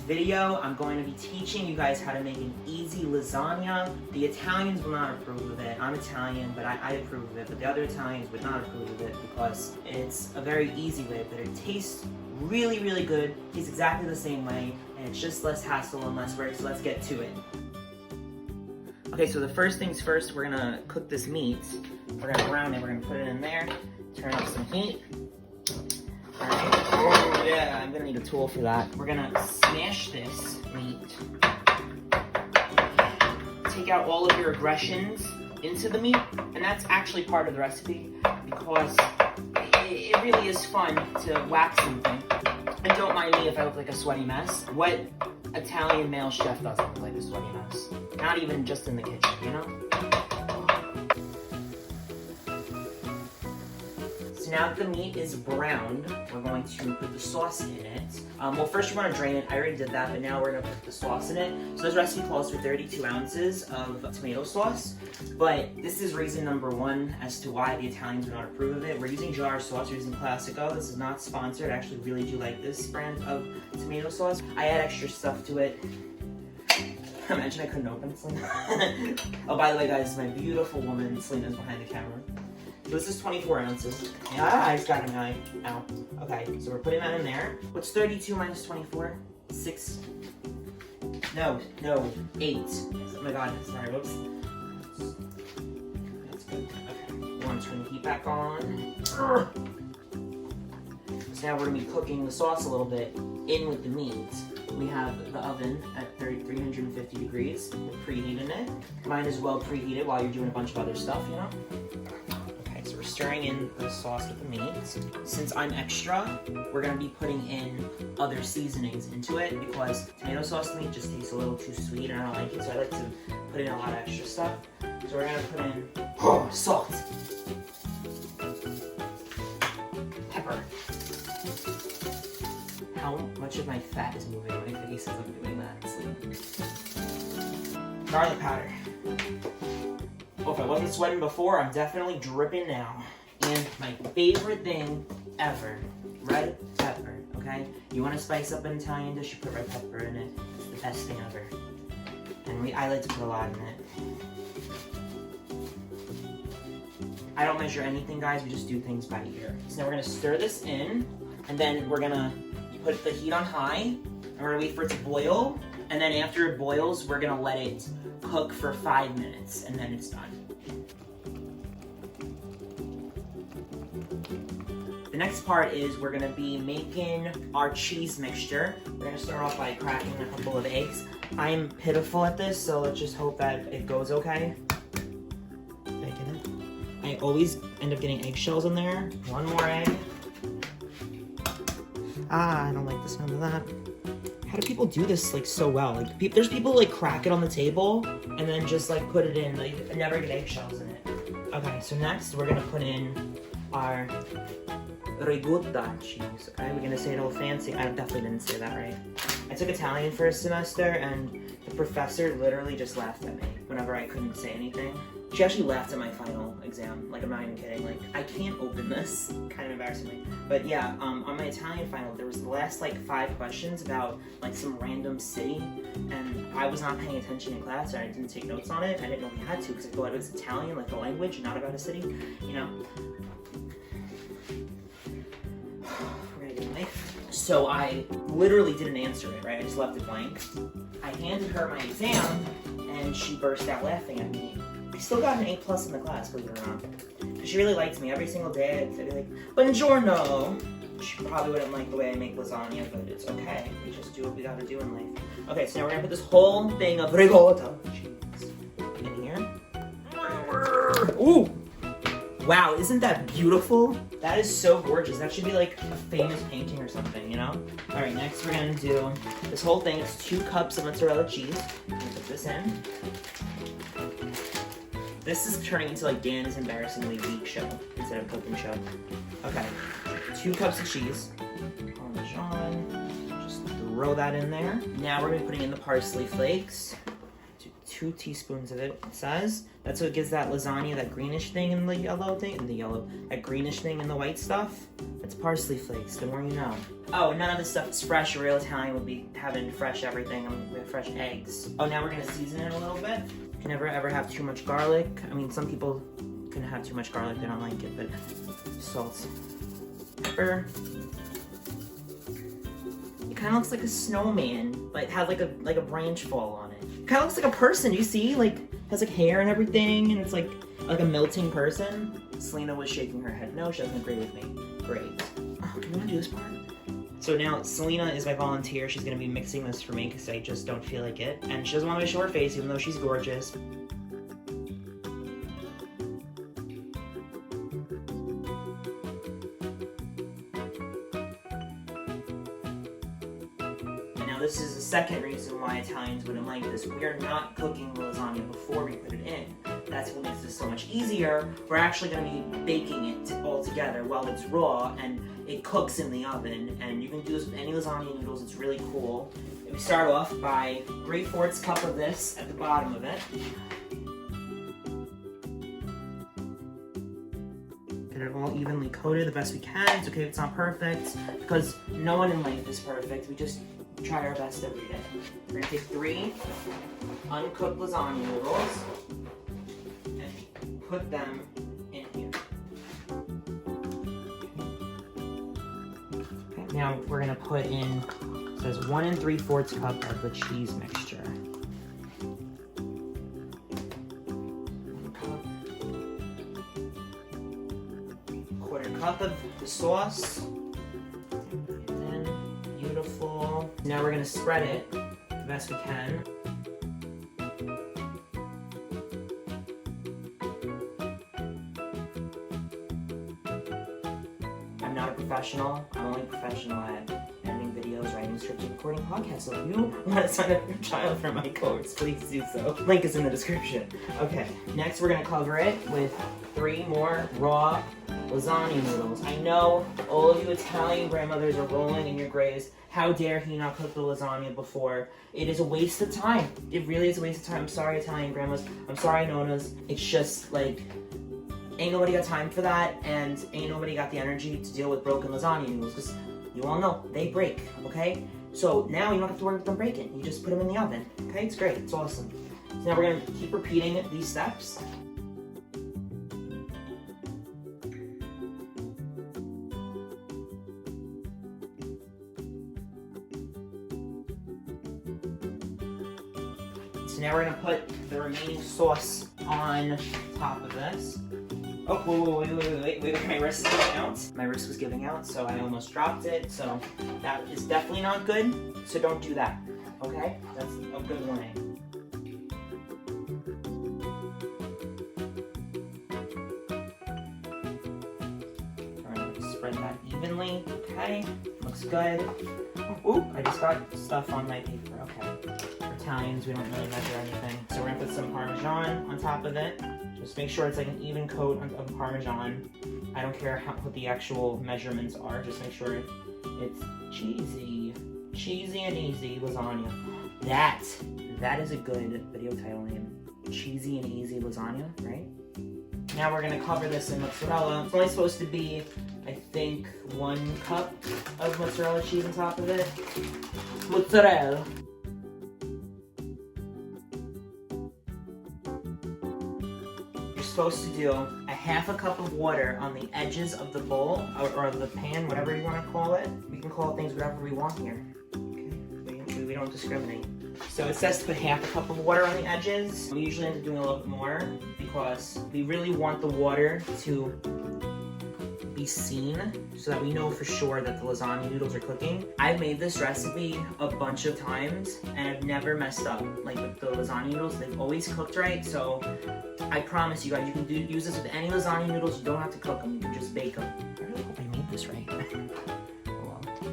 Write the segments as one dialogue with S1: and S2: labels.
S1: video, I'm going to be teaching you guys how to make an easy lasagna. The Italians will not approve of it. I'm Italian, but I approve of it, but the other Italians would not approve of it because it's a very easy way, but it tastes really, really good. Tastes exactly the same way, and it's just less hassle and less work, so let's get to it. Okay, so the first things first, we're gonna cook this meat. We're gonna brown it, we're gonna put it in there, turn up some heat. All right. Oh, yeah, I'm gonna need a tool for that. We're gonna smash this meat. Take out all of your aggressions into the meat, and that's actually part of the recipe because it really is fun to whack something. And don't mind me if I look like a sweaty mess. What Italian male chef doesn't look like a sweaty mess? Not even just in the kitchen, you know? So now that the meat is browned, we're going to put the sauce in it. Well, first you want to drain it. I already did that, but now we're going to put the sauce in it. So this recipe calls for 32 ounces of tomato sauce, but this is reason number one as to why the Italians would not approve of it. We're using jar sauce, we're using Classico. This is not sponsored. I actually really do like this brand of tomato sauce. I add extra stuff to it. Imagine I couldn't open it, Selena. Oh, by the way, guys, my beautiful woman, Selena's behind the camera. So this is 24 ounces. Ah, I just got an eye. Ow. Okay, so we're putting that in there. What's 32 minus 24? 6. No, 8. Oh my god, sorry, whoops. That's good. Okay, we want to turn the heat back on. So now we're going to be cooking the sauce a little bit in with the meat. We have the oven at 350 degrees. We're preheating it. Mine is well preheated while you're doing a bunch of other stuff, you know? Okay, so we're stirring in the sauce with the meat. Since I'm extra, we're gonna be putting in other seasonings into it because tomato sauce to me just tastes a little too sweet and I don't like it, so I like to put in a lot of extra stuff. So we're gonna put in salt, pepper. How much of my fat is moving when my face says I'm doing that? It's like... Garlic powder. Oh, if I wasn't sweating before, I'm definitely dripping now. And my favorite thing ever, red pepper, okay? You want to spice up an Italian dish, you put red pepper in it. It's the best thing ever. And I like to put a lot in it. I don't measure anything, guys. We just do things by ear. So now we're going to stir this in, and then we're going to put the heat on high, and we're gonna wait for it to boil, and then after it boils, we're gonna let it cook for 5 minutes, and then it's done. The next part is we're gonna be making our cheese mixture. We're gonna start off by cracking a couple of eggs. I'm pitiful at this, so let's just hope that it goes okay. Did I get it? I always end up getting eggshells in there. One more egg. Ah, I don't like the sound of that. How do people do this like so well? Like, there's people who, like crack it on the table and then just like put it in. Like, never get eggshells in it. Okay, so next we're gonna put in our ricotta cheese. Okay, we're gonna say it all fancy. I definitely didn't say that right. I took Italian for a semester, and the professor literally just laughed at me whenever I couldn't say anything. She actually laughed at my final exam. Like, I'm not even kidding. Like, I can't open this. Kind of embarrassing me. But yeah, on my Italian final, there was the last, like, 5 questions about, like, some random city. And I was not paying attention in class, or I didn't take notes on it. I didn't know we had to, because I thought it was Italian, like the language, not about a city. You know? We're gonna get a knife. So I literally didn't answer it, right? I just left it blank. I handed her my exam, and she burst out laughing at me. I still got an A+ in the class, believe it or not. Because she really liked me. Every single day I'd be like, buongiorno. She probably wouldn't like the way I make lasagna, but it's okay. We just do what we gotta do in life. Okay, so now we're gonna put this whole thing of ricotta cheese in here. Ooh! Wow, isn't that beautiful? That is so gorgeous. That should be like a famous painting or something, you know? All right, next we're gonna do this whole thing. It's 2 cups of mozzarella cheese. I'm gonna put this in. This is turning into like Dan's embarrassingly weak show instead of cooking show. Okay, 2 cups of cheese. Parmesan. Just throw that in there. Now we're gonna be putting in the parsley flakes. 2 teaspoons of it says. That's what gives that lasagna that greenish thing in the yellow thing, that greenish thing in the white stuff. It's parsley flakes, the more you know. Oh, none of this stuff is fresh. A real Italian would be having fresh everything. We have fresh eggs. Oh, now we're gonna season it a little bit. You can never ever have too much garlic. I mean, some people can have too much garlic, they don't like it, but salt, pepper. It kind of looks like a snowman, like has like a branch fall on it. Kind of looks like a person. You see, like has like hair and everything, and it's like a melting person. Selena was shaking her head. No, she doesn't agree with me. Great. Oh, can you want to do this part? So now Selena is my volunteer. She's gonna be mixing this for me because I just don't feel like it, and she doesn't want me to show her face, even though she's gorgeous. This is the second reason why Italians wouldn't like this. We are not cooking the lasagna before we put it in. That's what makes this so much easier. We're actually going to be baking it all together while it's raw and it cooks in the oven. And you can do this with any lasagna noodles. It's really cool. We start off by 3/4 cup of this at the bottom of it. Get it all evenly coated the best we can. It's okay if it's not perfect because no one in life is perfect. We just try our best every day. We're gonna take 3 uncooked lasagna noodles and put them in here. Okay, now we're gonna put in, it says 1 3/4 cup of the cheese mixture. 1/4 cup of the sauce. Beautiful. Now we're gonna spread it the best we can. I'm not a professional. I'm only a professional at editing videos, writing scripts, and recording podcasts. So if you want to sign up your child for my course, please do so. Link is in the description. Okay, next we're gonna cover it with 3 more raw lasagna noodles. I know all of you Italian grandmothers are rolling in your graves. How dare he not cook the lasagna before? It is a waste of time. It really is a waste of time. I'm sorry, Italian grandmas. I'm sorry, nonas. It's just like, ain't nobody got time for that, and ain't nobody got the energy to deal with broken lasagna noodles, because you all know, they break, okay? So now you don't have to worry about them breaking. You just put them in the oven, okay? It's great. It's awesome. So now we're going to keep repeating these steps. So now we're gonna put the remaining sauce on top of this. Oh, wait, my wrist is giving out. My wrist was giving out, so I almost dropped it. So that is definitely not good, so don't do that, okay? That's a good warning. All right, spread that evenly, okay? Looks good. Ooh, I just got stuff on my paper, okay. Italians, we don't really measure anything. So we're gonna put some Parmesan on top of it. Just make sure it's like an even coat of Parmesan. I don't care what the actual measurements are, just make sure it's cheesy. Cheesy and easy lasagna. That is a good video title name. Cheesy and easy lasagna, right? Now we're gonna cover this in mozzarella. It's only supposed to be, I think, 1 cup of mozzarella cheese on top of it. Mozzarella. Supposed to do a 1/2 cup of water on the edges of the bowl or the pan, whatever you want to call it. We can call things whatever we want here. Okay, we don't discriminate. So it says to put 1/2 cup of water on the edges. We usually end up doing a little bit more because we really want the water to be seen so that we know for sure that the lasagna noodles are cooking. I've made this recipe a bunch of times and I've never messed up. Like with the lasagna noodles, they've always cooked right. So I promise you guys, you can use this with any lasagna noodles. You don't have to cook them, you can just bake them. I really hope I made this right.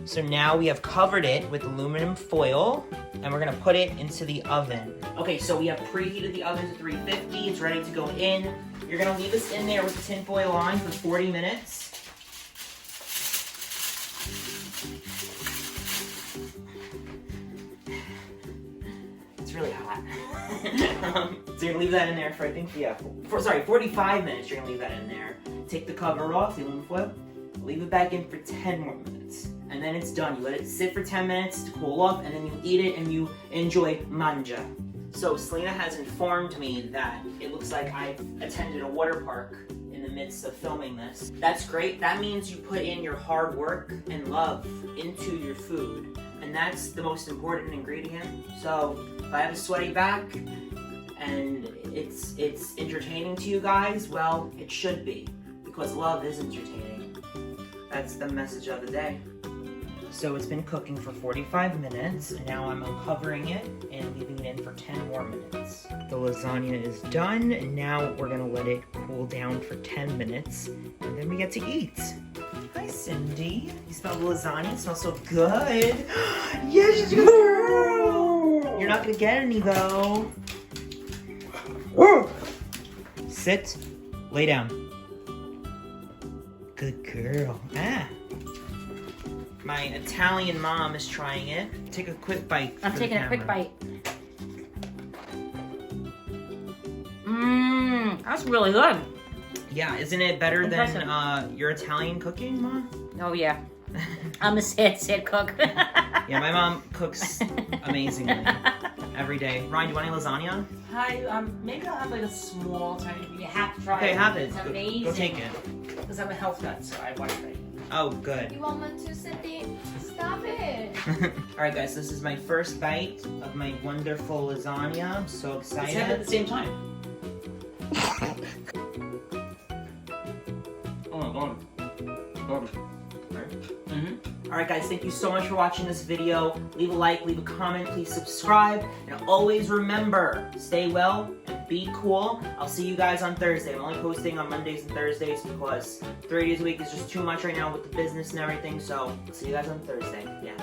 S1: So now we have covered it with aluminum foil and we're gonna put it into the oven. Okay, so we have preheated the oven to 350. It's ready to go in. You're gonna leave this in there with the tin foil on for 40 minutes. It's really hot. So you're gonna leave that in there for, I think, yeah, 45 minutes. You're gonna leave that in there. Take the cover off, the aluminum foil. Leave it back in for 10 more minutes. And then it's done. You let it sit for 10 minutes to cool off, and then you eat it and you enjoy manja. So Selena has informed me that it looks like I've attended a water park in the midst of filming this. That's great. That means you put in your hard work and love into your food. And that's the most important ingredient. So if I have a sweaty back and it's entertaining to you guys, well, it should be, because love is entertaining. That's the message of the day. So it's been cooking for 45 minutes, and now I'm uncovering it and leaving it in for 10 more minutes. The lasagna is done, and now we're gonna let it cool down for 10 minutes, and then we get to eat. Hi, Cindy. You smell the lasagna? It smells so good. Yes, girl! You're not gonna get any, though. Sit. Lay down. Good girl. Ah. My Italian mom is trying it. Take a quick bite.
S2: I'm taking a quick bite. Mmm, that's really good.
S1: Yeah, isn't it better than your Italian cooking, Mom?
S2: Oh yeah. I'm a sad cook.
S1: Yeah, my mom cooks amazingly every day. Ryan, do you want any lasagna?
S3: Hi, maybe I'll have like a small, tiny.
S2: You have to try
S1: Okay,
S2: it.
S1: have it.
S2: It's
S1: Go
S2: amazing.
S1: take it.
S3: Because I'm a health nut, so I watch it.
S1: Oh, good.
S4: You want one too, Cindy? Stop it.
S1: Alright guys, this is my first bite of my wonderful lasagna. I'm so excited.
S3: Let's have it at the same time.
S1: Alright guys, thank you so much for watching this video. Leave a like, leave a comment, please subscribe. And always remember, stay well and be cool. I'll see you guys on Thursday. I'm only posting on Mondays and Thursdays because 3 days a week is just too much right now with the business and everything. So, I'll see you guys on Thursday. Yeah.